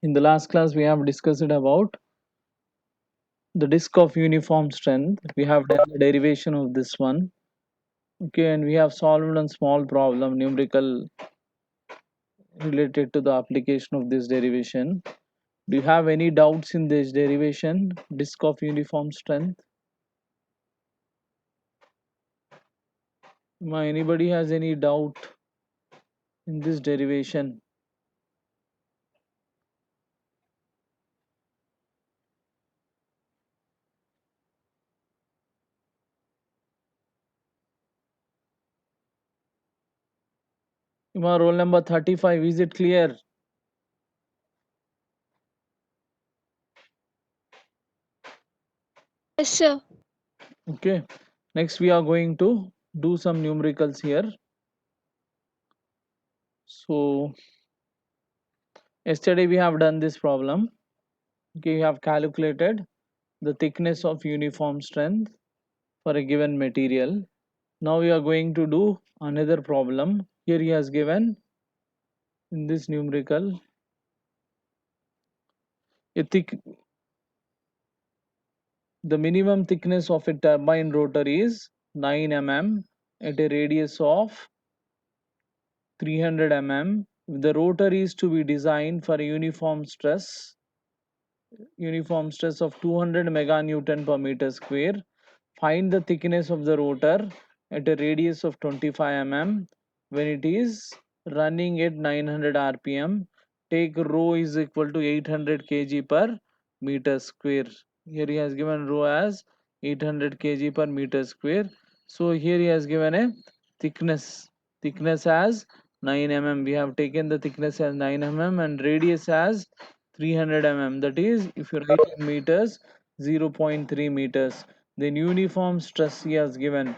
In the last class, we have discussed about the disk of uniform strength. We have done the derivation of this one. Okay, and we have solved a small problem, numerical related to the application of this derivation. Do you have any doubts in this derivation, disk of uniform strength? Anybody has any doubt in this derivation? Roll number 35, is it clear? Yes, sir. Okay, next we are going to do some numericals here. So yesterday we have done this problem. Okay, we have calculated the thickness of uniform strength for a given material. Now we are going to do another problem. Here he has given in this numerical a the minimum thickness of a turbine rotor is 9 mm at a radius of 300 mm. If the rotor is to be designed for a uniform stress of 200 meganewton per meter square, find the thickness of the rotor at a radius of 25 mm when it is running at 900 rpm. Take rho is equal to 800 kg per meter square. Here he has given rho as 800 kg per meter square. So here he has given a thickness. Thickness as 9 mm. We have taken the thickness as 9 mm and radius as 300 mm. That is, if you write in meters, 0.3 meters. Then uniform stress he has given.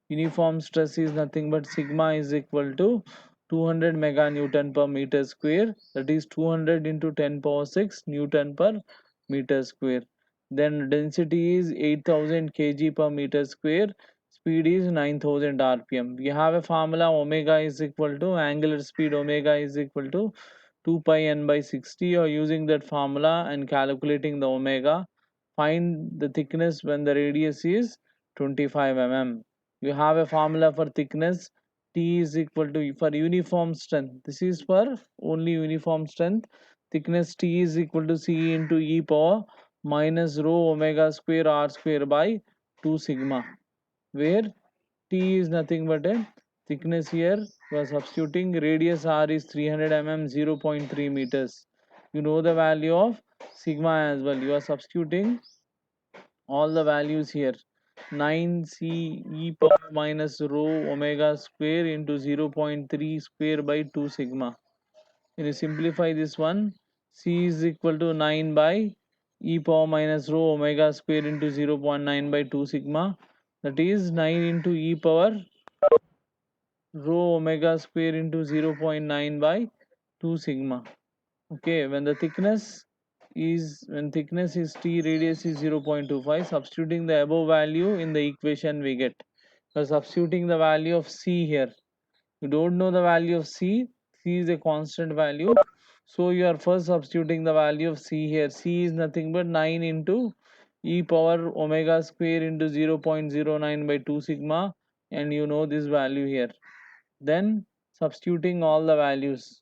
Uniform stress is nothing but sigma is equal to 200 meganewton per meter square. That is 200 into 10 power 6 newton per meter square. Then density is 8000 kg per meter square. Speed is 9000 rpm. We have a formula omega is equal to angular speed omega is equal to 2 pi n by 60. Or using that formula and calculating the omega, find the thickness when the radius is 25 mm. You have a formula for thickness. T is equal to, for uniform strength, this is for only uniform strength, thickness T is equal to C into e power minus rho omega square r square by 2 sigma, where T is nothing but a thickness. Here we are substituting radius r is 300 mm, 0.3 meters. You know the value of sigma as well. You are substituting all the values here. 9c e power minus rho omega square into 0.3 square by 2 sigma. When you simplify this one, c is equal to 9 by e power minus rho omega square into 0.9 by 2 sigma. That is 9 into e power rho omega square into 0.9 by 2 sigma. Okay, when thickness is t, radius is 0.25, substituting the above value in the equation we get. So substituting the value of c here, you don't know the value of c is a constant value, so you are first substituting the value of c here. C is nothing but 9 into e power omega square into 0.09 by 2 sigma, and you know this value here. Then substituting all the values,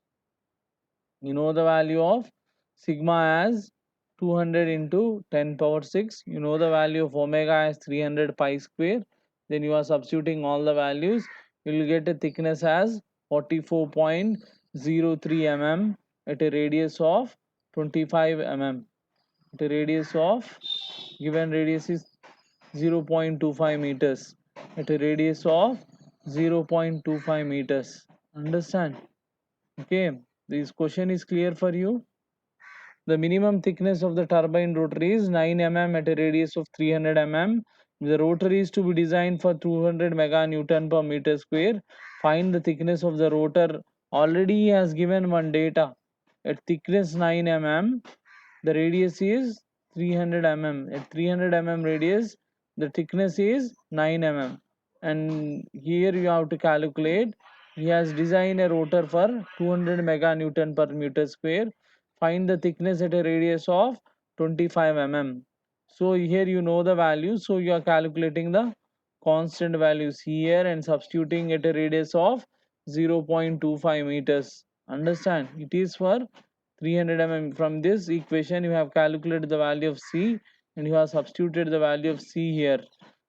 you know the value of sigma as 200 into 10 power 6, you know the value of omega as 300 pi square. Then you are substituting all the values, you will get a thickness as 44.03 mm at a radius of 25 mm. At a radius of, given radius is 0.25 meters, at a radius of 0.25 meters. Understand? Okay, this question is clear for you. The minimum thickness of the turbine rotor is 9 mm at a radius of 300 mm. The rotor is to be designed for 200 meganewton per meter square. Find the thickness of the rotor. Already he has given one data. At thickness 9 mm, the radius is 300 mm. At 300 mm radius, the thickness is 9 mm. And here you have to calculate. He has designed a rotor for 200 meganewton per meter square. Find the thickness at a radius of 25 mm. So here you know the value, so you are calculating the constant values here and substituting at a radius of 0.25 meters. Understand? It is for 300 mm. From this equation you have calculated the value of C and you have substituted the value of C here,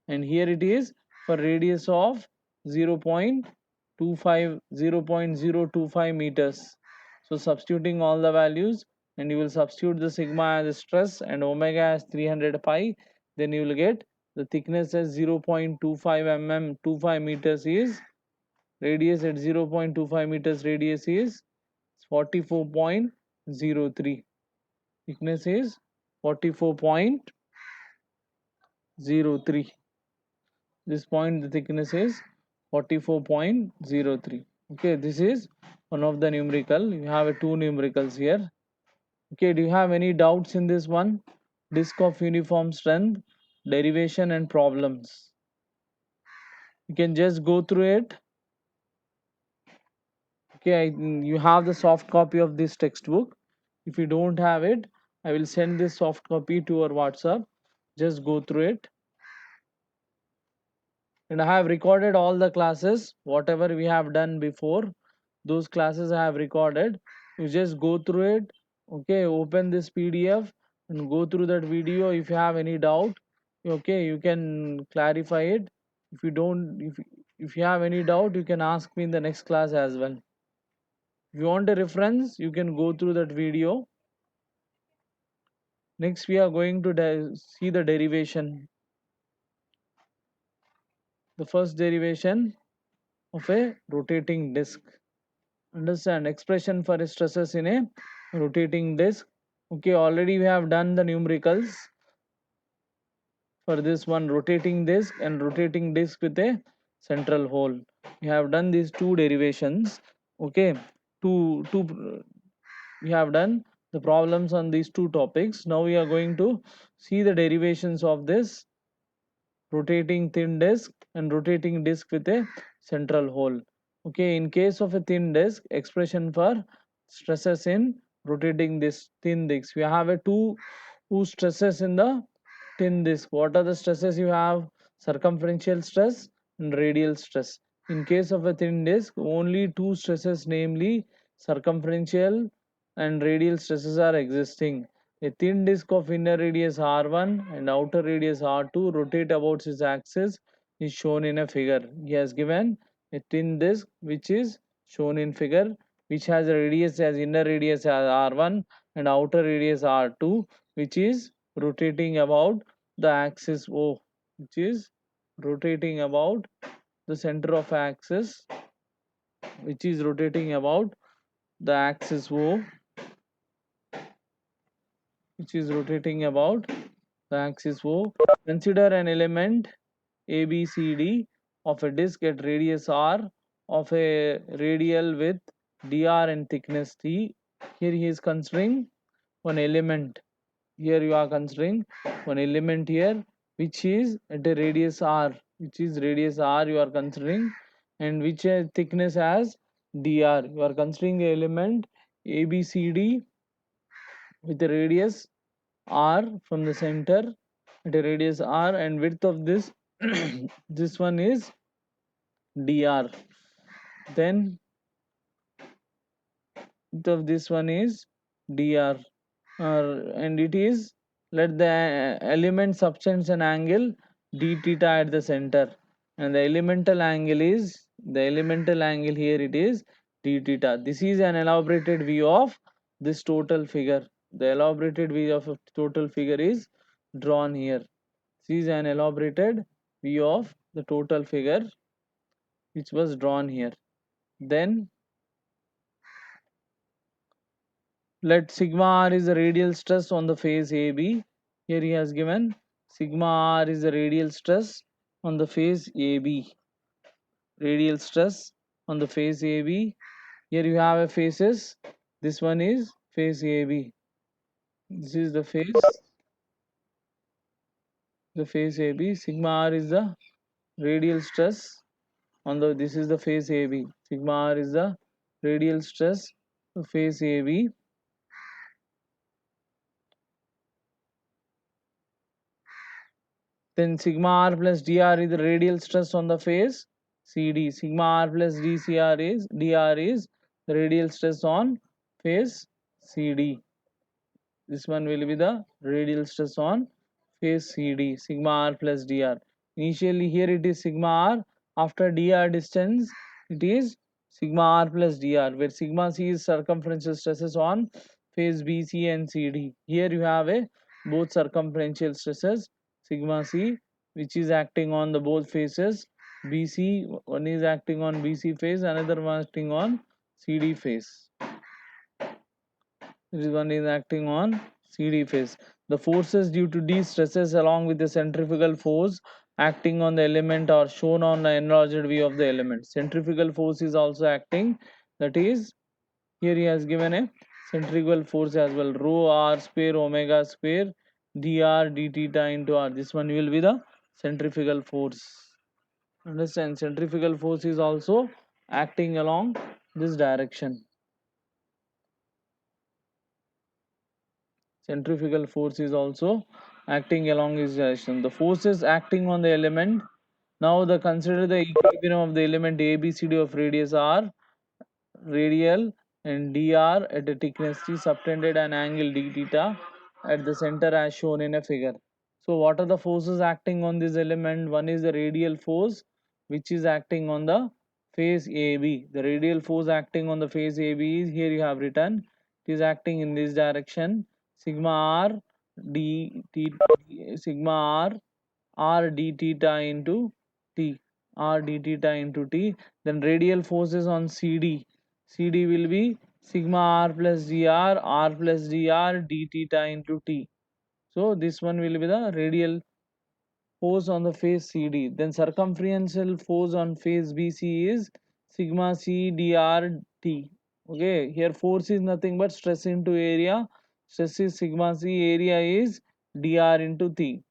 and here it is for radius of 0.25 0.025 meters. So substituting all the values, and you will substitute the sigma as stress and omega as 300 pi, then you will get the thickness as 0.25 mm. 25 meters is radius at 0.25 meters radius is 44.03. Thickness is 44.03. This point the thickness is 44.03. Okay, this is one of the numerical. You have two numericals here. Okay, do you have any doubts in this one? Disk of uniform strength, derivation and problems. You can just go through it. Okay, you have the soft copy of this textbook. If you don't have it, I will send this soft copy to your WhatsApp. Just go through it. And I have recorded all the classes, whatever we have done before. Those classes I have recorded. You just go through it. Okay, open this PDF and go through that video. If you have any doubt, okay, you can clarify it. If you don't, if you have any doubt, you can ask me in the next class as well. If you want a reference, you can go through that video. Next, we are going to see the derivation. The first derivation of a rotating disk. Understand, expression for stresses in a rotating disk. Okay, already we have done the numericals for this one, rotating disk and rotating disk with a central hole. We have done these two derivations. Okay, two we have done the problems on these two topics. Now we are going to see the derivations of this rotating thin disk and rotating disk with a central hole. Okay, in case of a thin disk, expression for stresses in rotating this thin disk. We have a two stresses in the thin disk. What are the stresses you have? Circumferential stress and radial stress. In case of a thin disk, only two stresses, namely circumferential and radial stresses are existing. A thin disk of inner radius r1 and outer radius r2 rotate about its axis is shown in a figure. He has given a thin disk which is shown in figure, which has a radius as inner radius as r1 and outer radius r2, which is rotating about the axis O, which is rotating about the center of axis, which is rotating about the axis O, which is rotating about the axis O. Consider an element ABCD of a disk at radius r of a radial width dr and thickness t. Here he is considering one element. Here you are considering one element here which is at a radius r, which is radius r you are considering, and which thickness as dr. You are considering the element ABCD with a radius r from the center at a radius r, and width of this this one is dr. Then width of this one is dr, and it is, let the element subtends an angle d theta at the center, and the elemental angle here it is d theta. This is an elaborated view of this total figure. The elaborated view of a total figure is drawn here. This is an elaborated view of the total figure which was drawn here. Then let sigma r is the radial stress on the face AB. Here he has given sigma r is the radial stress on the face AB. Radial stress on the face AB. Here you have a faces. This one is face AB. This is the face AB. Sigma r is the radial stress on the, this is the face AB. Sigma r is the radial stress of face AB. Then sigma r plus dr is the radial stress on the face CD. Sigma r plus dr is the radial stress on face CD. This one will be the radial stress on face CD, sigma r plus dr. Initially here it is sigma r, after dr distance it is sigma r plus dr, where sigma c is circumferential stresses on face BC and CD. Here you have a both circumferential stresses, sigma c, which is acting on the both faces BC, one is acting on BC face, another one acting on CD face. This one is acting on CD phase. The forces due to these stresses along with the centrifugal force acting on the element are shown on the enlarged view of the element. Centrifugal force is also acting, that is, here he has given a centrifugal force as well, rho r square omega square dr d theta into r. This one will be the centrifugal force. Understand, centrifugal force is also acting along this direction. Centrifugal force is also acting along its direction. The forces acting on the element. Now the consider the equilibrium of the element ABCD of radius R, radial, and dr at a thickness T subtended an angle d theta at the center as shown in a figure. So what are the forces acting on this element? One is the radial force which is acting on the face AB. The radial force acting on the face AB is here you have written. It is acting in this direction. Sigma R d t sigma r d theta into T, r d theta into T. Then radial forces on CD. CD will be sigma r plus dr, r plus dr d theta into T. So this one will be the radial force on the face CD. Then circumferential force on face BC is sigma c dr T. Okay, here force is nothing but stress into area. Stress is sigma c, area is dr into T.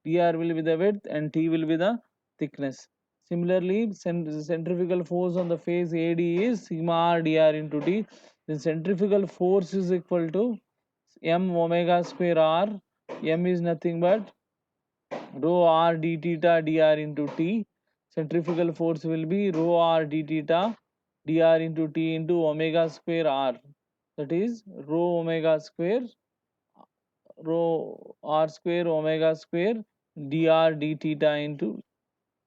Dr will be the width and T will be the thickness. Similarly, centrifugal force on the face AD is sigma r dr into T. Then centrifugal force is equal to m omega square r. M is nothing but rho r d theta dr into T. Centrifugal force will be rho r d theta dr into T into omega square r. That is rho omega square, rho r square omega square dr d theta into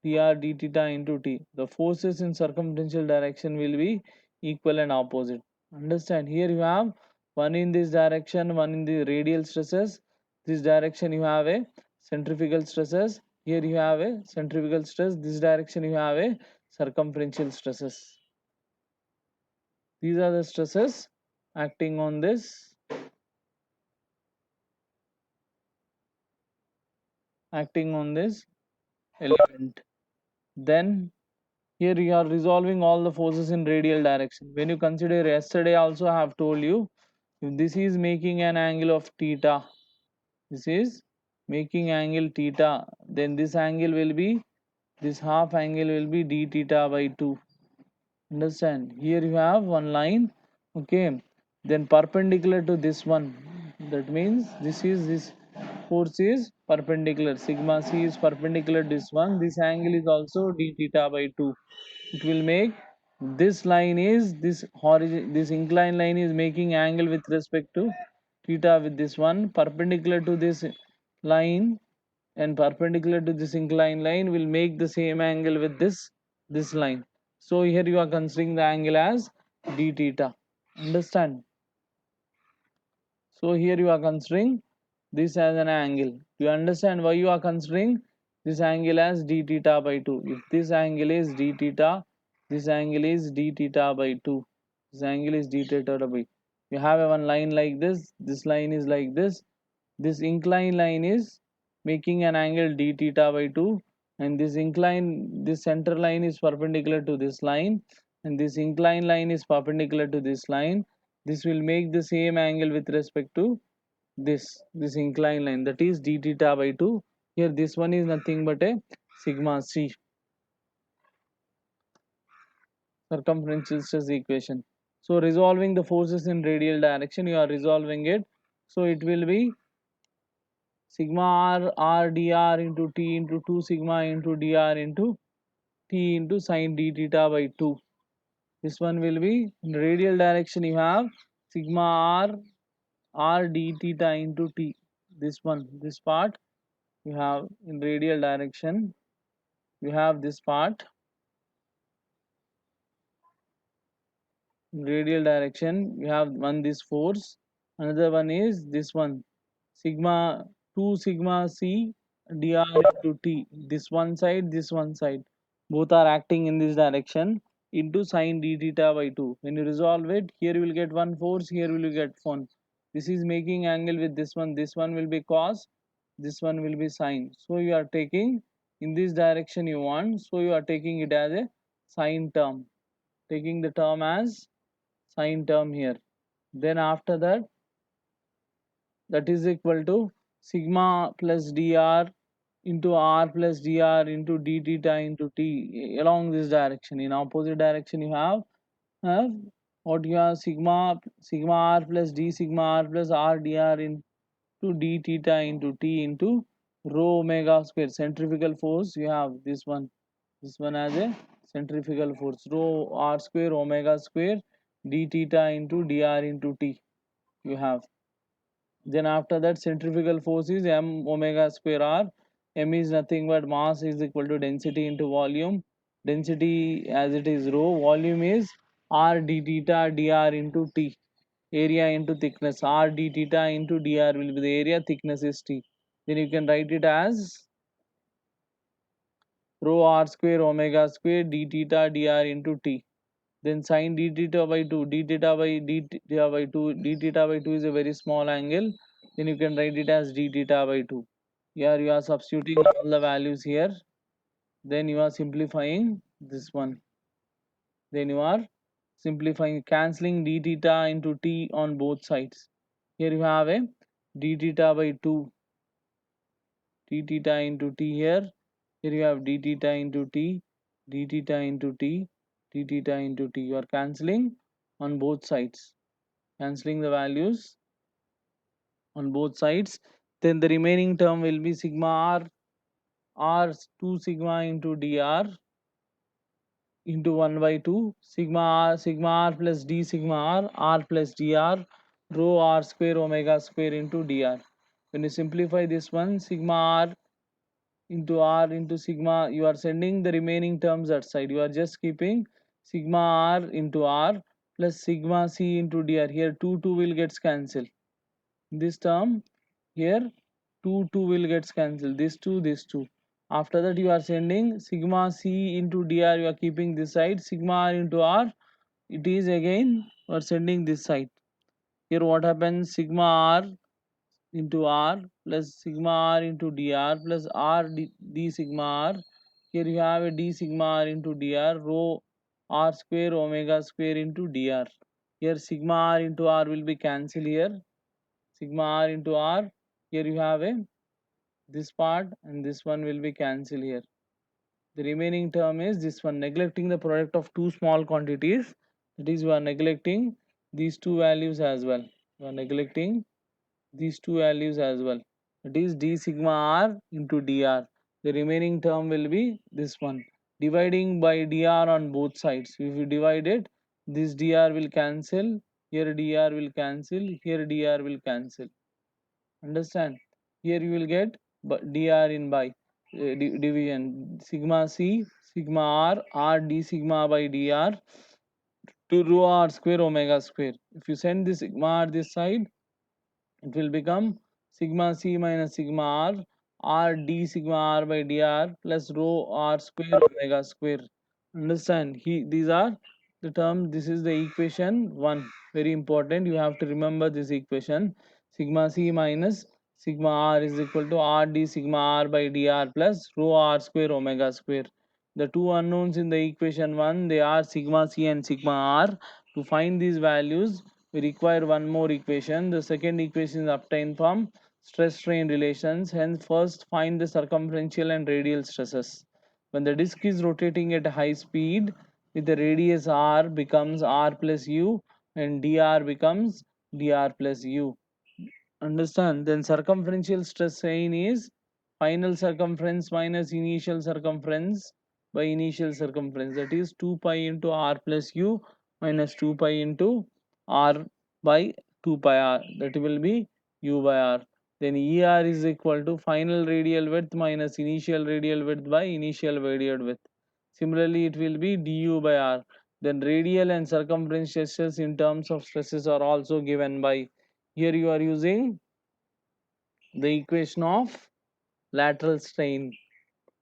dr d theta into T. The forces in circumferential direction will be equal and opposite. Understand? Here you have one in this direction, one in the radial stresses. This direction you have a centrifugal stresses. Here you have a centrifugal stress. This direction you have a circumferential stresses. These are the stresses acting on this element. Then here you are resolving all the forces in radial direction. When you consider yesterday also I have told you, if this is making an angle of theta, this is making angle theta, then this angle will be, this half angle will be d theta by 2. Understand? Here you have one line, okay, then perpendicular to this one. That means this force is perpendicular. Sigma c is perpendicular to this one. This angle is also d theta by 2. It will make this line is this inclined line is making angle with respect to theta with this one, perpendicular to this line and perpendicular to this inclined line will make the same angle with this line. So here you are considering the angle as d theta. Understand? So here you are considering this as an angle. You understand why you are considering this angle as d theta by 2. If this angle is d theta, this angle is d theta by 2. This angle is d theta by. You have a one line like this line is like this inclined line is making an angle d theta by 2, and this center line is perpendicular to this line, and this inclined line is perpendicular to this line. This will make the same angle with respect to this inclined line, that is d theta by 2. Here this one is nothing but a sigma c, circumferential stress equation. So resolving the forces in radial direction, you are resolving it. So it will be sigma r dr into t into 2 sigma into dr into t into sine d theta by 2. This one will be in radial direction. You have sigma r d theta into t. This one, this part you have in radial direction. You have this part in radial direction. You have one this force. Another one is this one sigma 2 sigma c dr into t. This one side. Both are acting in this direction into sine d theta by 2. When you resolve it, here you will get one force, here will you get one. This is making angle with this one. This one will be cos, this one will be sine. So you are taking in this direction you want. So you are taking it as a sine term. Taking the term as sine term here. Then after that, that is equal to sigma plus dr into r plus dr into d theta into t along this direction. In opposite direction you have what you have sigma r plus d sigma r plus r dr into d theta into t into rho omega square. Centrifugal force you have this one as a centrifugal force rho r square omega square d theta into dr into t you have. Then after that, centrifugal force is m omega square r. M is nothing but mass is equal to density into volume. Density as it is rho. Volume is r d theta dr into t. Area into thickness. R d theta into dr will be the area. Thickness is t. Then you can write it as rho r square omega square d theta dr into t. Then sine d theta by 2, d theta by d theta by 2, d theta by 2 is a very small angle. Then you can write it as d theta by 2. Here you are substituting all the values here. Then you are simplifying this one. Then you are simplifying, cancelling d theta into t on both sides. Here you have a d theta by 2, d theta into t here. Here you have d theta into t, d theta into t, d theta into t. You are cancelling on both sides. Cancelling the values on both sides. Then the remaining term will be sigma r 2 sigma into dr into 1 by 2 sigma r plus d sigma r plus dr rho r square omega square into dr. When you simplify this one, sigma r into sigma, you are sending the remaining terms outside. You are just keeping sigma r into r plus sigma c into dr. Here 2 will gets cancelled. This term here 2 will gets cancelled. This 2. After that you are sending sigma c into dr. You are keeping this side. Sigma r into r. It is again you are sending this side. Here what happens? Sigma r into r plus sigma r into dr plus d sigma r. Here you have a d sigma r into dr rho r square omega square into dr. Here sigma r into r will be cancelled here. Sigma r into r. Here you have a this part and this one will be cancelled here. The remaining term is this one, neglecting the product of two small quantities. That is, you are neglecting these two values as well. You are neglecting these two values as well. It is d sigma r into dr. The remaining term will be this one. Dividing by dr on both sides. If you divide it, this dr will cancel. Here dr will cancel. Here dr will cancel. Understand? Here you will get dr in by division sigma c sigma r r d sigma by dr to rho r square omega square. If you send the sigma r this side, it will become sigma c minus sigma r d sigma r by dr plus rho r square omega square. Understand? These are the term. This is the equation 1. Very important. You have to remember this equation. Sigma c minus sigma r is equal to r d sigma r by dr plus rho r square omega square. The two unknowns in the equation 1, they are sigma c and sigma r. To find these values, we require one more equation. The second equation is obtained from stress strain relations. Hence, first find the circumferential and radial stresses. When the disk is rotating at high speed with the radius r becomes r plus u and dr becomes dr plus u. Understand? Then circumferential stress strain is final circumference minus initial circumference by initial circumference, that is 2 pi into r plus u minus 2 pi into r by 2 pi r, that will be u by r. Then er is equal to final radial width minus initial radial width by initial radial width. Similarly it will be du by r. Then radial and circumferential stresses in terms of stresses are also given by, here you are using the equation of lateral strain.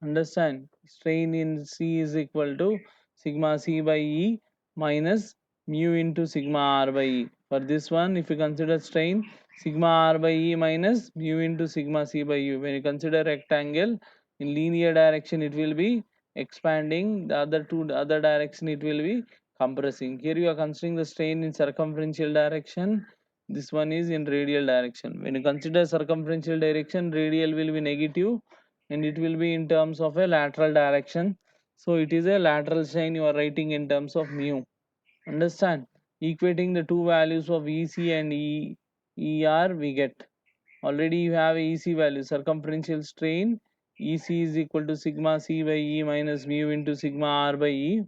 Understand? Strain in C is equal to sigma C by E minus mu into sigma R by E. For this one, if you consider strain, sigma R by E minus mu into sigma C by U. When you consider rectangle in linear direction, it will be expanding. The other direction, it will be compressing. Here you are considering the strain in circumferential direction. This one is in radial direction. When you consider circumferential direction, radial will be negative and it will be in terms of a lateral direction. So it is a lateral strain you are writing in terms of mu. Understand? Equating the two values of EC and ER, we get. Already you have EC value, circumferential strain. EC is equal to sigma C by E minus mu into sigma R by E,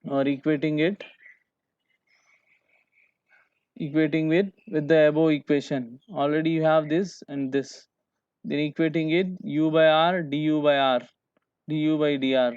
or equating with the above equation. Already you have this and this. Then equating it u by r du by r du by dr.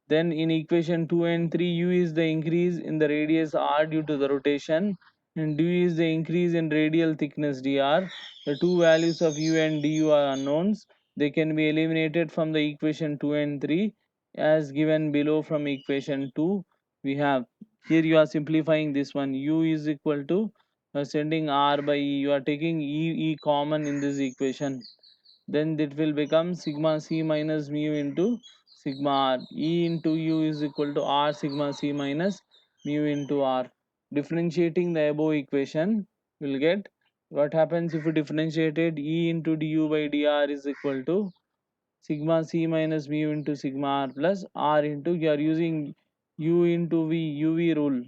Then in equation 2 and 3, u is the increase in the radius r due to the rotation and du is the increase in radial thickness dr. The two values of u and du are unknowns. They can be eliminated from the equation 2 and 3 as given below from equation 2. We have, here you are simplifying this one, u is equal to sending r by e, you are taking e common in this equation, then it will become sigma c minus mu into sigma r. E into u is equal to r sigma c minus mu into r. Differentiating the above equation will get, what happens if you differentiate it, e into du by dr is equal to sigma c minus mu into sigma r plus r into, you are using u into v, uv rule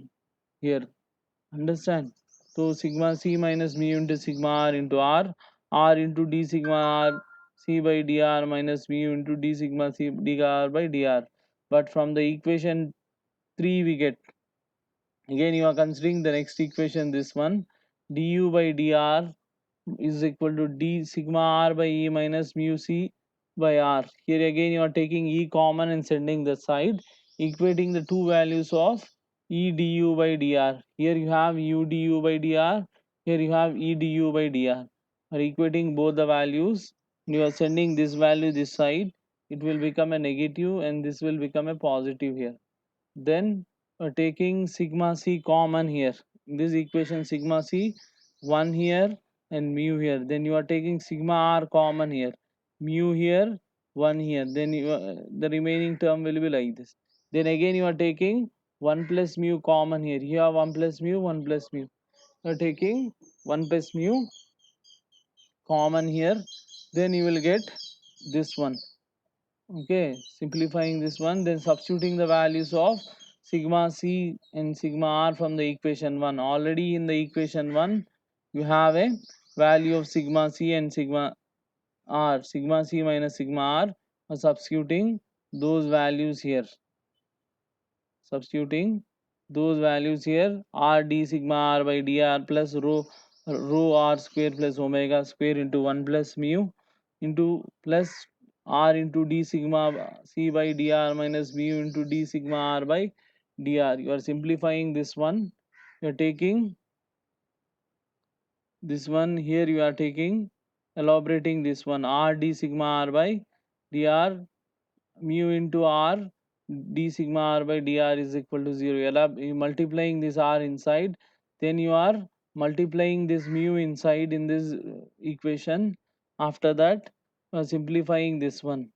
here. Understand? So sigma c minus mu into sigma r into r into d sigma r c by dr minus mu into d sigma c dr by dr. But from the equation 3 we get, again you are considering the next equation, this one, du by dr is equal to d sigma r by e minus mu c by r. Here again you are taking e common and sending the side, equating the two values of e du by dr. Here you have u du by dr, here you have e du by dr. Are equating both the values, you are sending this value this side, it will become a negative and this will become a positive here. Then taking sigma c common here in this equation, sigma c 1 here and mu here, then you are taking sigma r common here, mu here 1 here, then the remaining term will be like this. Then again you are taking 1 plus mu common here, here 1 plus mu, 1 plus mu, you are taking 1 plus mu common here, then you will get this one. Okay, simplifying this one, then substituting the values of sigma c and sigma r from the equation 1. Already in the equation 1 you have a value of sigma c and sigma r, sigma c minus sigma r. Substituting those values here, substituting those values here, r d sigma r by dr plus rho r square plus omega square into 1 plus mu into plus r into d sigma c by dr minus mu into d sigma r by dr. You are simplifying this one, you are taking this one, here you are taking, elaborating this one, r d sigma r by dr mu into r d sigma r by dr is equal to 0. You multiplying this r inside, then you are multiplying this mu inside in this equation. After that simplifying this one,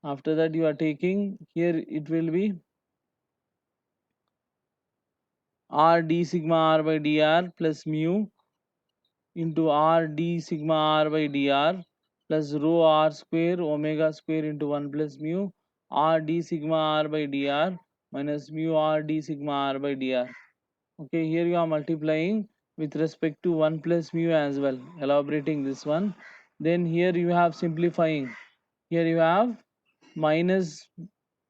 after that you are taking, here it will be r d sigma r by dr plus mu into r d sigma r by dr plus rho r square omega square into 1 plus mu r d sigma r by dr minus mu r d sigma r by dr. Okay, here you are multiplying with respect to 1 plus mu as well, elaborating this one. Then here you have simplifying. Here you have minus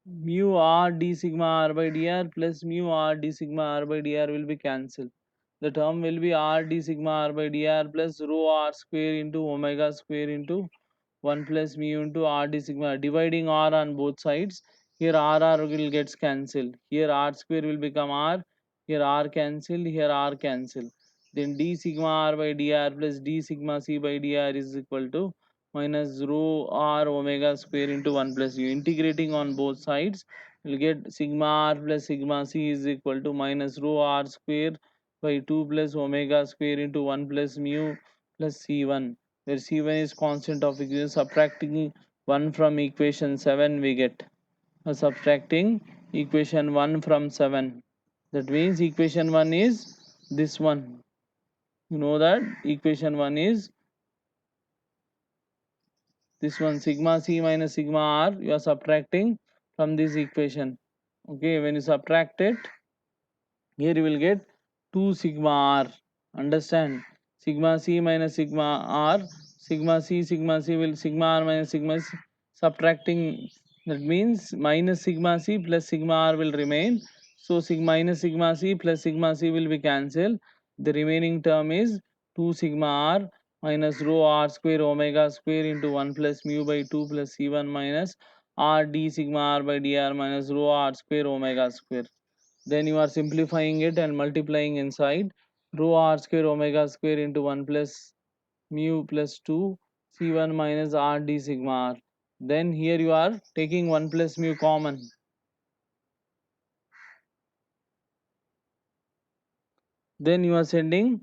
mu r d sigma r by dr plus mu r d sigma r by dr will be cancelled. The term will be r d sigma r by dr plus rho r square into omega square into 1 plus mu into r d sigma, dividing r on both sides. Here r will gets cancelled. Here r square will become r. Here r cancelled. Here r cancelled. Then d sigma r by dr plus d sigma c by dr is equal to minus rho r omega square into 1 plus u. Integrating on both sides, we'll get sigma r plus sigma c is equal to minus rho r square by 2 plus omega square into 1 plus mu plus c1, where c1 is constant of equation. Subtracting 1 from equation 7, we get subtracting equation 1 from 7. That means equation 1 is this one. You know that equation 1 is this one, sigma c minus sigma r. You are subtracting from this equation. Okay, when you subtract it, here you will get 2 sigma r. Understand? Sigma c minus sigma r. Sigma c will sigma r minus sigma c. Subtracting, that means minus sigma c plus sigma r will remain. So minus sigma c plus sigma c will be cancelled. The remaining term is 2 sigma r minus rho r square omega square into 1 plus mu by 2 plus c1 minus r d sigma r by dr minus rho r square omega square. Then you are simplifying it and multiplying inside. Rho r square omega square into 1 plus mu plus 2 c1 minus r d sigma r. Then here you are taking 1 plus mu common. Then you are sending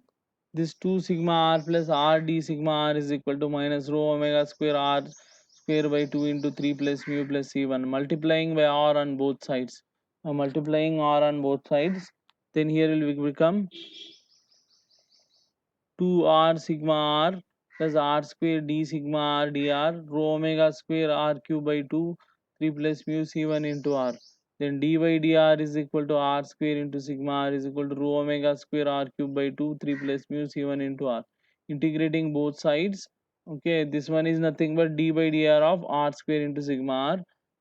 this 2 sigma r plus r d sigma r is equal to minus rho omega square r square by 2 into 3 plus mu plus c1, multiplying by r on both sides. Multiplying r on both sides, then here will become 2r sigma r plus r square d sigma r dr rho omega square r cube by 2 3 plus mu c1 into r. Then dy dr is equal to r square into sigma r is equal to rho omega square r cube by 2 3 plus mu c1 into r. Integrating both sides. Okay, this one is nothing but d by dr of r square into sigma r.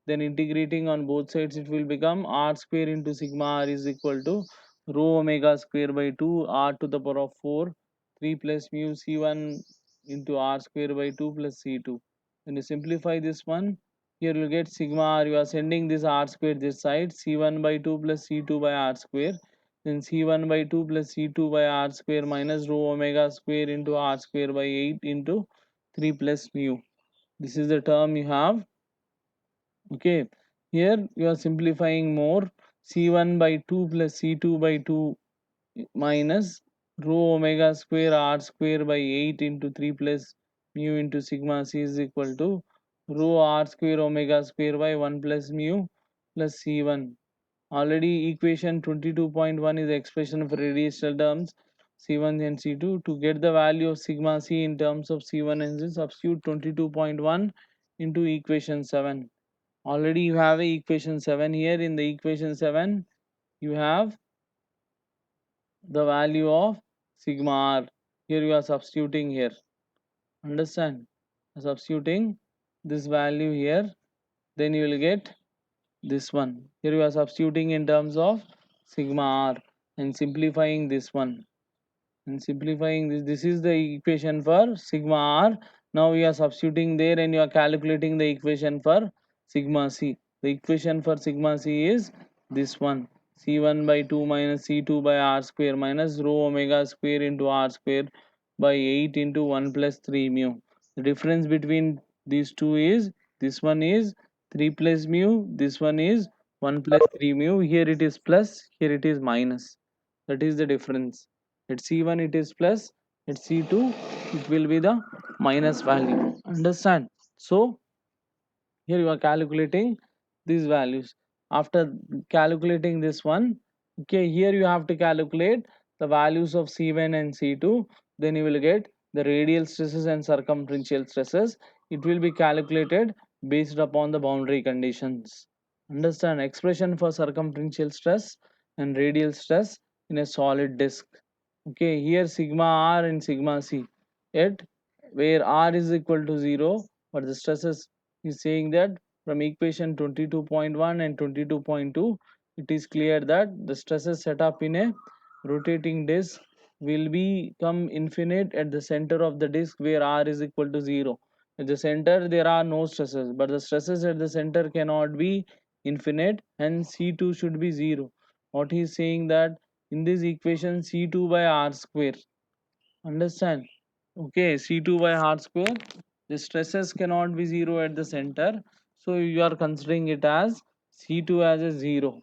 Then integrating on both sides, it will become r square into sigma r is equal to rho omega square by 2 r to the power of 4 3 plus mu c1 into r square by 2 plus c2. When you simplify this one, here you get sigma r. You are sending this r square this side, c1 by 2 plus c2 by r square. Then c1 by 2 plus c2 by r square minus rho omega square into r square by 8 into 3 plus mu. This is the term you have. Okay, here you are simplifying more. C1 by 2 plus c2 by 2 minus rho omega square r square by 8 into 3 plus mu into sigma c is equal to rho r square omega square by 1 plus mu plus c1. Already equation 22.1 is expression of radial terms c1 and c2. To get the value of sigma c in terms of c1 and c, substitute 22.1 into equation 7. Already you have a equation 7 here. In the equation 7 you have the value of sigma r. Here you are substituting here. Understand? Substituting this value here, then you will get this one. Here you are substituting in terms of sigma r and simplifying this one. And simplifying this is the equation for sigma r. Now we are substituting there and you are calculating the equation for sigma c. The equation for sigma c is this one, c1 by 2 minus c2 by r square minus rho omega square into r square by 8 into 1 plus 3 mu. The difference between these two is this one is 3 plus mu, this one is 1 plus 3 mu. Here it is plus, here it is minus. That is the difference. At c1 it is plus, at c2 it will be the minus value. Understand? So here you are calculating these values. After calculating this one, okay, here you have to calculate the values of c1 and c2. Then you will get the radial stresses and circumferential stresses. It will be calculated based upon the boundary conditions. Understand? Expression for circumferential stress and radial stress in a solid disk. Okay, here sigma r and sigma c. Yet where r is equal to 0, but the stresses is saying that from equation 22.1 and 22.2, it is clear that the stresses set up in a rotating disk will become infinite at the center of the disk where r is equal to 0. At the center there are no stresses, but the stresses at the center cannot be infinite, and C2 should be 0. What he is saying that in this equation C2 by r square, understand? Okay, C2 by r square, the stresses cannot be 0 at the center, so you are considering it as C2 as a 0.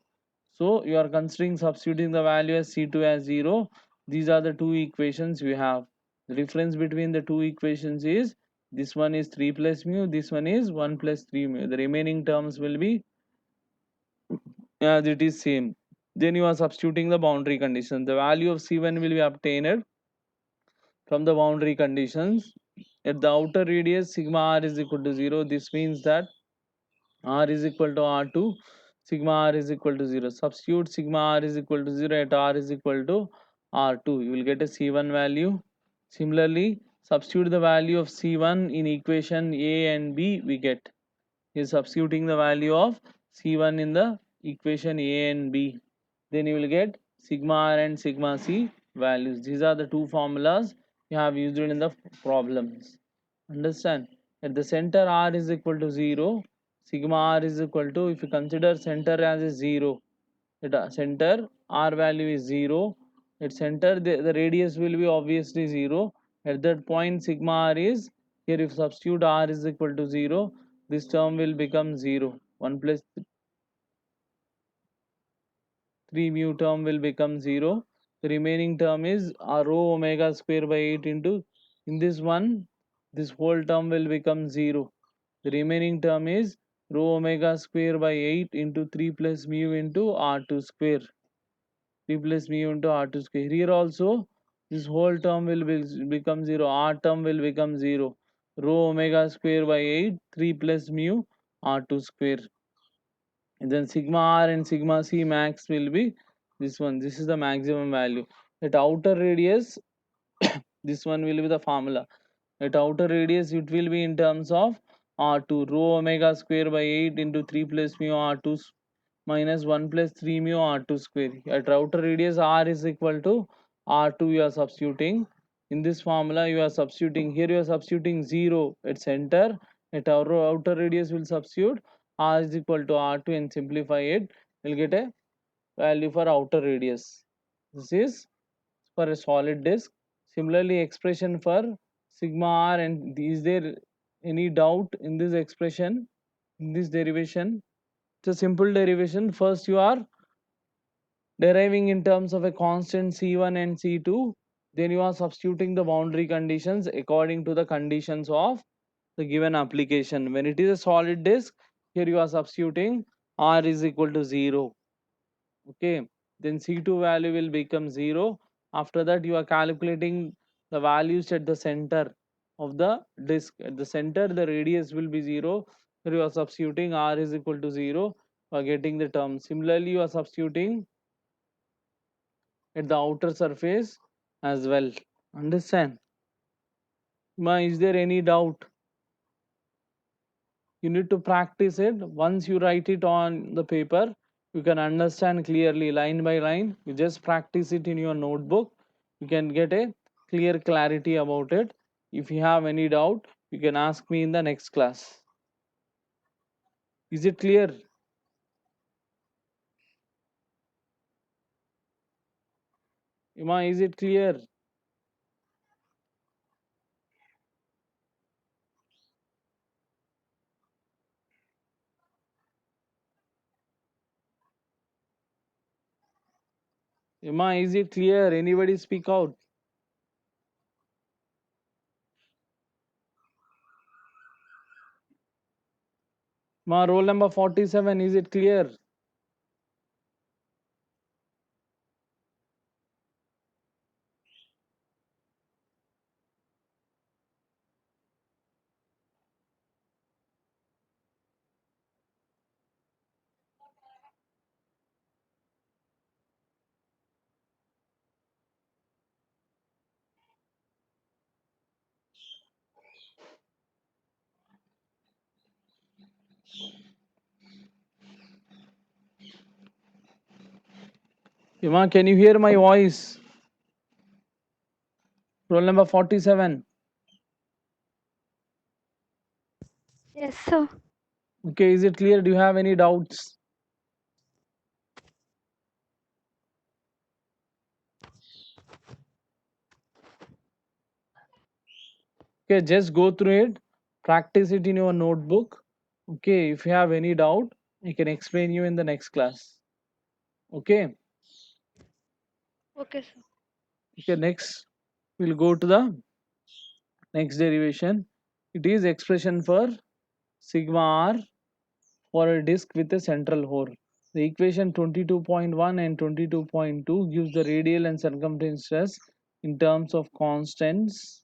So you are considering substituting the value as C2 as 0. These are the two equations we have. The difference between the two equations is this one is 3 plus mu, this one is 1 plus 3 mu. The remaining terms will be as it is same. Then you are substituting the boundary condition. The value of C1 will be obtained from the boundary conditions. At the outer radius, sigma r is equal to 0. This means that r is equal to r2, sigma r is equal to 0. Substitute sigma r is equal to 0 at r is equal to r2. You will get a C1 value. Similarly, substitute the value of C1 in equation A and B, we get. Is substituting the value of C1 in the equation A and B. Then you will get sigma r and sigma c values. These are the two formulas you have used in the problems. Understand? At the center r is equal to 0, sigma r is equal to, if you consider center as a 0, at a center r value is 0, at center the radius will be obviously 0. At that point sigma r is, here if substitute r is equal to 0, this term will become 0. 1 plus 3 mu term will become 0. The remaining term is rho omega square by 8 into, in this one, this whole term will become 0. The remaining term is rho omega square by 8 into 3 plus mu into r2 square. 3 plus mu into r2 square. Here also, this whole term will become 0. R term will become 0. Rho omega square by 8, 3 plus mu r2 square. And then sigma r and sigma c max will be this one. This is the maximum value. At outer radius, this one will be the formula. At outer radius, it will be in terms of r2, rho omega square by 8 into 3 plus mu r2 minus 1 plus 3 mu r2 square. At outer radius, r is equal to r2 you are substituting. In this formula, you are substituting, here you are substituting 0 at center. At our outer radius, will substitute r is equal to r2 and simplify it. We'll get a value for outer radius. This is for a solid disk. Similarly, expression for sigma r, and is there any doubt in this expression, in this derivation? It's a simple derivation. First, you are deriving in terms of a constant C1 and C2. Then you are substituting the boundary conditions according to the conditions of the given application. When it is a solid disk, here you are substituting R is equal to 0. Okay, then C2 value will become 0. After that, you are calculating the values at the center of the disk. At the center, the radius will be 0. Here you are substituting R is equal to 0 for getting the term. Similarly, you are substituting at the outer surface as well. Understand? Ma, is there any doubt? You need to practice it. Once you write it on the paper, you can understand clearly line by line. You just practice it in your notebook. You can get a clear clarity about it. If you have any doubt, you can ask me in the next class. Is it clear? Ima, is it clear? Ima, is it clear? Anybody speak out? Ma, roll number 47, is it clear? Ima, can you hear my voice? Roll number 47. Yes, sir. Okay, is it clear? Do you have any doubts? Okay, just go through it, practice it in your notebook. Okay, if you have any doubt, I can explain you in the next class. Okay, Okay, sir. okay, next we'll go to the next derivation. It is expression for sigma r for a disk with a central hole. The equation 22.1 and 22.2 gives the radial and circumference stress in terms of constants.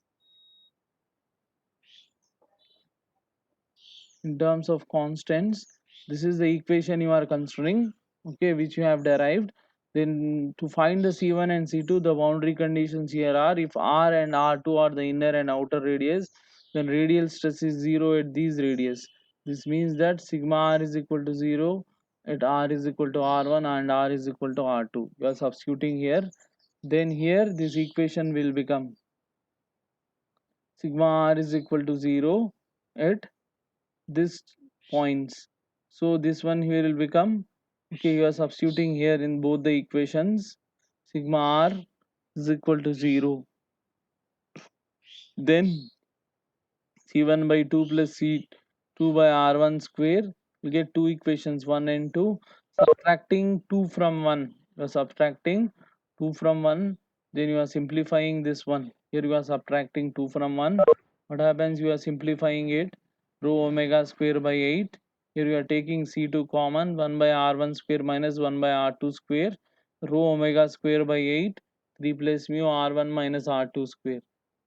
This is the equation you are considering, okay, which you have derived. Then to find the c1 and c2, the boundary conditions here are: if r and r2 are the inner and outer radius, then radial stress is 0 at these radius. This means that sigma r is equal to 0 at r is equal to r1 and r is equal to r2. You are substituting here. Then here this equation will become sigma r is equal to 0 at this points. So this one here will become, okay, you are substituting here in both the equations. Sigma r is equal to 0. Then c1 by 2 plus c2 by r1 square, you get two equations 1 and 2. Subtracting 2 from 1, you are subtracting 2 from 1, then you are simplifying this one. Here you are subtracting 2 from 1. What happens? You are simplifying it, rho omega square by 8. Here you are taking c2 common, 1 by r1 square minus 1 by r2 square, rho omega square by 8, 3 plus mu r1 minus r2 square.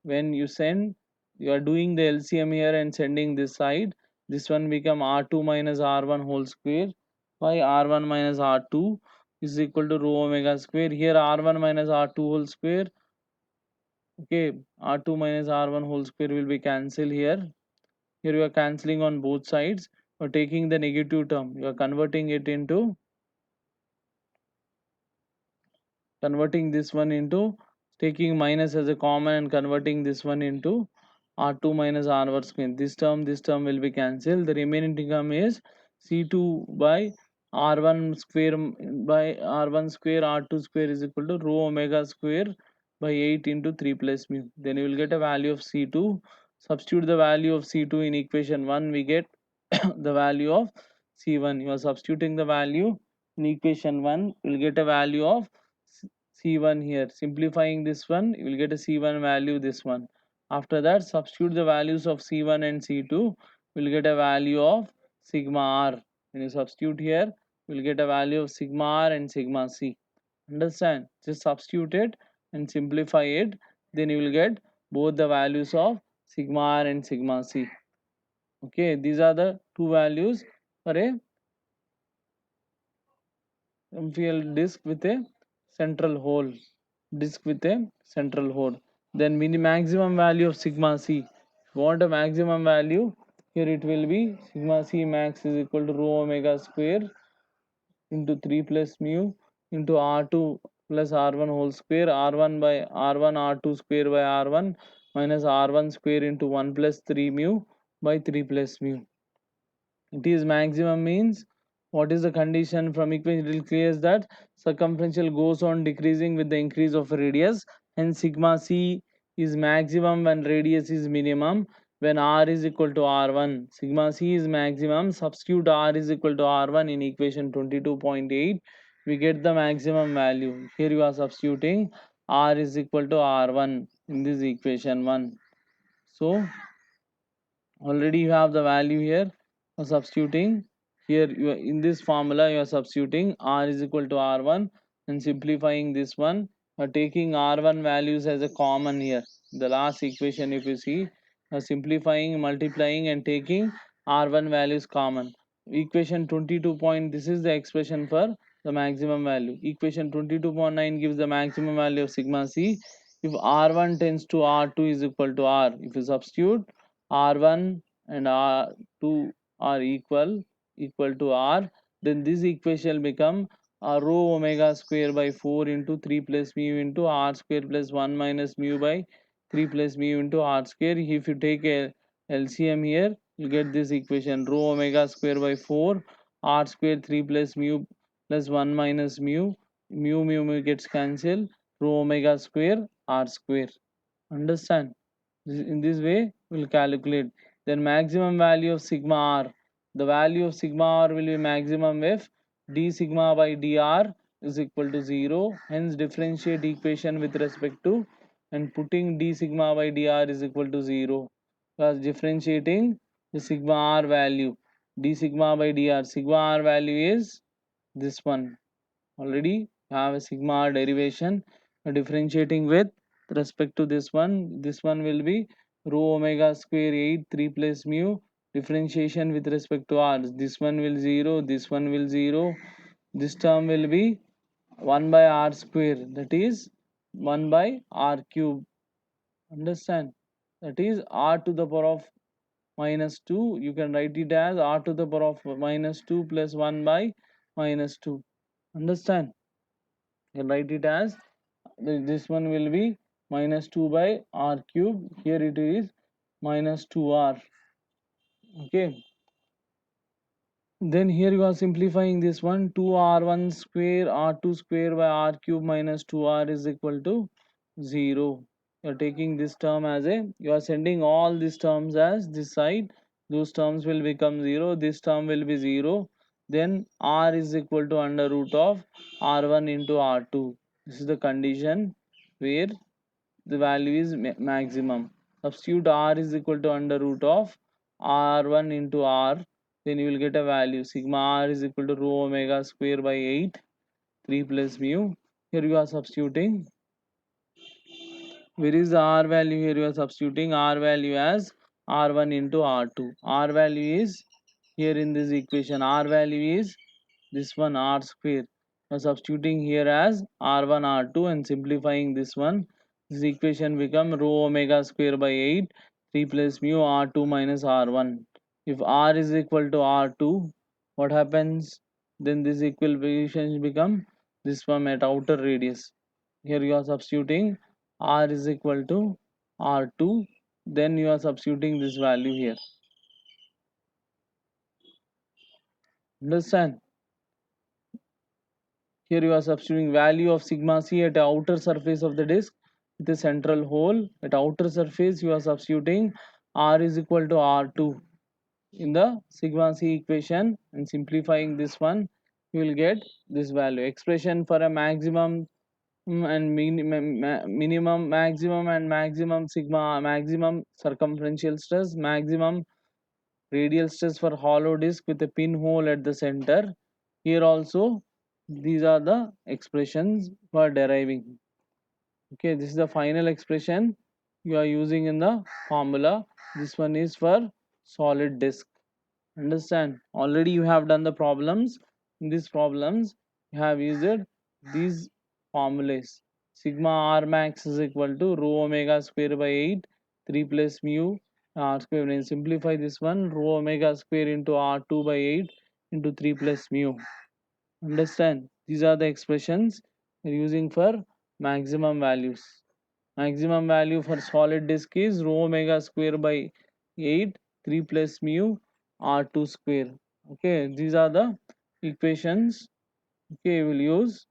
When you send, you are doing the LCM here and sending this side, this one become r2 minus r1 whole square by r1 minus r2 is equal to rho omega square. Here r1 minus r2 whole square, okay, r2 minus r1 whole square will be cancelled here. Here you are cancelling on both sides, or taking the negative term, you are converting this one into, taking minus as a common and converting this one into r2 minus r1 square. This term will be cancelled. The remaining term is c2 by r1 square by r1 square r2 square is equal to rho omega square by 8 into 3 plus mu. Then you will get a value of c2. Substitute the value of c2 in equation 1, we get the value of c1. You are substituting the value in equation 1, you will get a value of c1 here. Simplifying this one, you will get a c1 value, this one. After that, substitute the values of c1 and c2, you will get a value of sigma r. When you substitute here, you will get a value of sigma r and sigma c. Understand? Just substitute it and simplify it, then you will get both the values of sigma r and sigma c. Okay, these are the two values for a MPL disk with a central hole. Disk with a central hole. Then maximum value of sigma c. If you want a maximum value, here it will be sigma c max is equal to rho omega square into 3 plus mu into r2 plus r1 whole square, r1 by r1 r2 square by r1 minus r1 square into 1 plus 3 mu by 3 plus mu. It is maximum means, what is the condition from equation? It clears that circumferential goes on decreasing with the increase of radius, hence sigma c is maximum when radius is minimum. When r is equal to r1, sigma c is maximum. Substitute r is equal to r1 in equation 22.8, we get the maximum value. Here you are substituting r is equal to r1 in this equation 1. So already you have the value here for substituting. Here you are, in this formula you are substituting r is equal to r1 and simplifying this one, you are taking r1 values as a common here. The last equation, if you see, you are simplifying, multiplying and taking r1 values common. Equation 22 point, this is the expression for the maximum value. Equation 22.9 gives the maximum value of sigma c if r1 tends to r2 is equal to r. If you substitute r1 and r2 are equal to r, then this equation become rho omega square by 4 into 3 plus mu into r square plus 1 minus mu by 3 plus mu into r square. If you take a LCM here, you get this equation rho omega square by 4 r square 3 plus mu plus 1 minus mu gets cancelled, rho omega square r square. Understand? In this way we'll calculate. Then maximum value of sigma r, the value of sigma r will be maximum if d sigma by dr is equal to 0. Hence differentiate equation with respect to and putting d sigma by dr is equal to 0, because differentiating the sigma r value, d sigma by dr, sigma r value is this one. Already have a sigma r derivation. Differentiating with respect to this one will be rho omega square 8 3 plus mu. Differentiation with respect to r, this one will 0, this one will 0, this term will be 1 by r square, that is 1 by r cube. Understand? That is r to the power of minus 2, you can write it as r to the power of minus 2 plus 1 by minus 2. Understand? You can write it as this one will be minus 2 by r cube, here it is minus 2r. Okay, then here you are simplifying this one, 2r1 square r2 square by r cube minus 2r is equal to 0. You are taking this term as a, you are sending all these terms as this side, those terms will become 0, this term will be 0. Then r is equal to under root of r1 into r2. This is the condition where the value is maximum. Substitute r is equal to under root of r1 into r, then you will get a value sigma r is equal to rho omega square by 8 3 plus mu. Here you are substituting, where is the r value? Here you are substituting r value as r1 into r2. R value is here in this equation, r value is this one r square. Now substituting here as r1 r2 and simplifying this one, this equation become rho omega square by 8 3 plus mu r2 minus r1. If r is equal to r2, what happens? Then this equation become this one at outer radius. Here you are substituting r is equal to r2, then you are substituting this value here. Understand? Here you are substituting value of sigma c at the outer surface of the disk with a central hole. At outer surface you are substituting r is equal to r2 in the sigma c equation and simplifying this one, you will get this value. Expression for a maximum and minimum, maximum and maximum sigma, maximum circumferential stress, maximum radial stress for hollow disk with a pinhole at the center. Here also these are the expressions for deriving. Okay, this is the final expression you are using in the formula. This one is for solid disk. Understand? Already you have done the problems. In these problems you have used these formulas. Sigma r max is equal to rho omega square by 8 3 plus mu r square. And simplify this one, rho omega square into r2 by 8 into 3 plus mu. Understand? These are the expressions we are using for maximum values. Maximum value for solid disk is rho omega square by 8 3 plus mu r2 square. Okay, these are the equations. Okay, we will use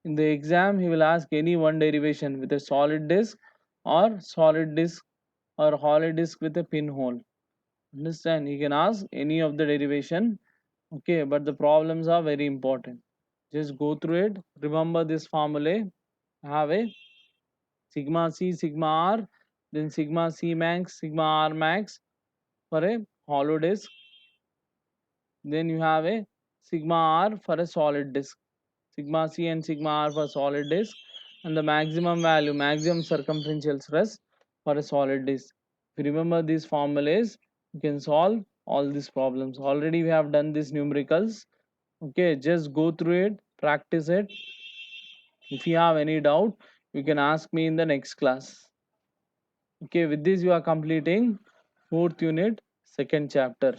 in the exam. He will ask any one derivation with a solid disk or solid disk or hollow disk with a pinhole. Understand? He can ask any of the derivation. Okay, but the problems are very important. Just go through it. Remember this formula. Have a sigma c, sigma r, then sigma c max, sigma r max for a hollow disk. Then you have a sigma r for a solid disk. Sigma c and sigma r for solid disk, and the maximum value, maximum circumferential stress for a solid disk. If you remember these formulas, you can solve all these problems. Already we have done these numericals. Okay, just go through it, practice it. If you have any doubt, you can ask me in the next class. Okay, with this you are completing fourth unit, second chapter.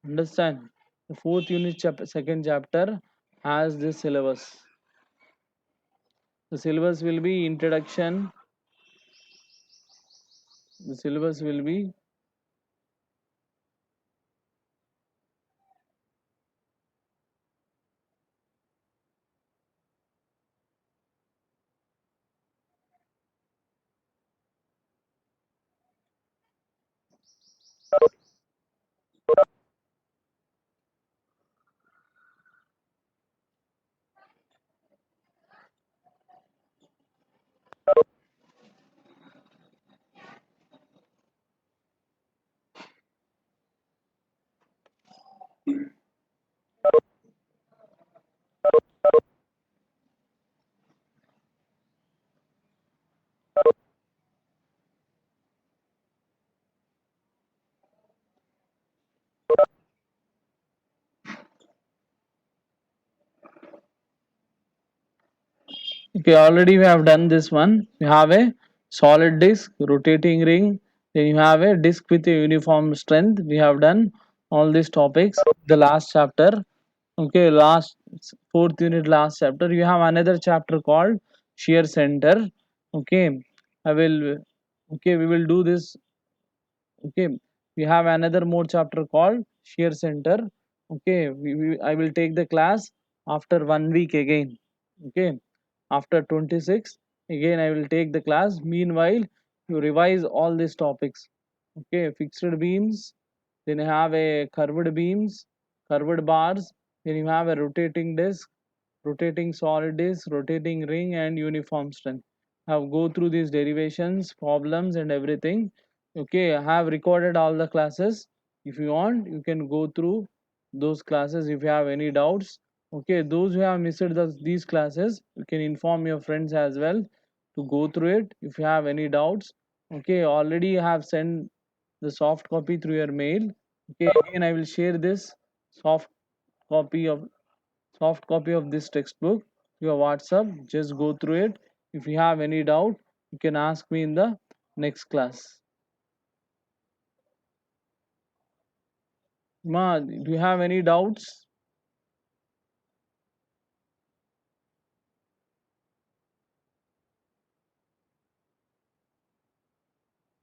Understand? The fourth unit second chapter as this syllabus. The syllabus will be introduction. The syllabus will be okay. Already we have done this one. You have a solid disc, rotating ring. Then you have a disc with a uniform strength. We have done all these topics. The last chapter. Okay, last fourth unit, last chapter. You have another chapter called shear center. Okay, I will. Okay, we will do this. Okay, we have another more chapter called shear center. Okay, I will take the class after 1 week again. Okay, after 26 again I will take the class. Meanwhile, you revise all these topics. Okay, fixed beams, then you have a curved beams, curved bars, then you have a rotating disc, rotating solid disc, rotating ring, and uniform strength. Have go through these derivations, problems, and everything. Okay, I have recorded all the classes. If you want, you can go through those classes if you have any doubts. Okay, those who have missed these classes, you can inform your friends as well to go through it if you have any doubts. Okay, already I have sent the soft copy through your mail. Okay, again I will share this soft copy of soft copy of this textbook to your WhatsApp. Just go through it. If you have any doubt, you can ask me in the next class. Ma, do you have any doubts?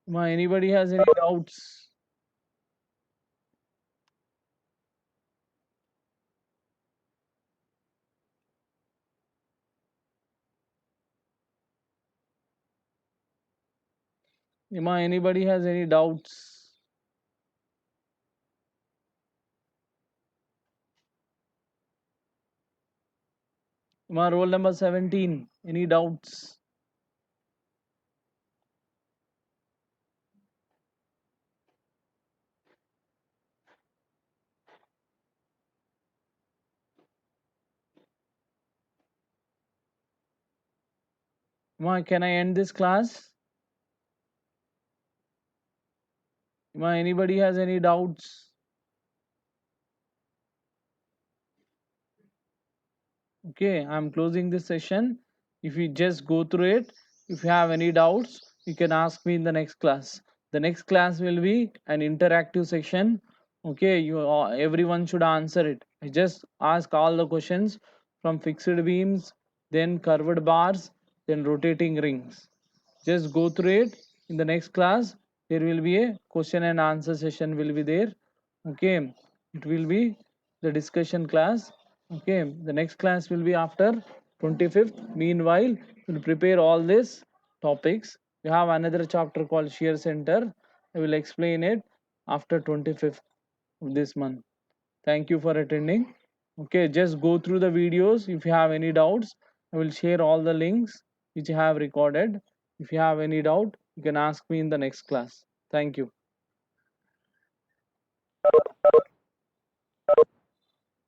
Ma, anybody has any doubts? Ma, anybody has any doubts? Ma, roll number 17. Any doubts? Ma, can I end this class? Ma, anybody has any doubts? Okay, I'm closing this session. If you just go through it, if you have any doubts, you can ask me in the next class. The next class will be an interactive section. Okay, everyone should answer it. I just ask all the questions from fixed beams, then curved bars, then rotating rings. Just go through it. In the next class there will be a question and answer session will be there. Okay, it will be the discussion class. Okay, the next class will be after 25th. Meanwhile, we'll prepare all these topics. We have another chapter called shear center. I will explain it after 25th of this month. Thank you for attending. Okay, just go through the videos. If you have any doubts, I will share all the links which I have recorded. If you have any doubt, you can ask me in the next class. Thank you.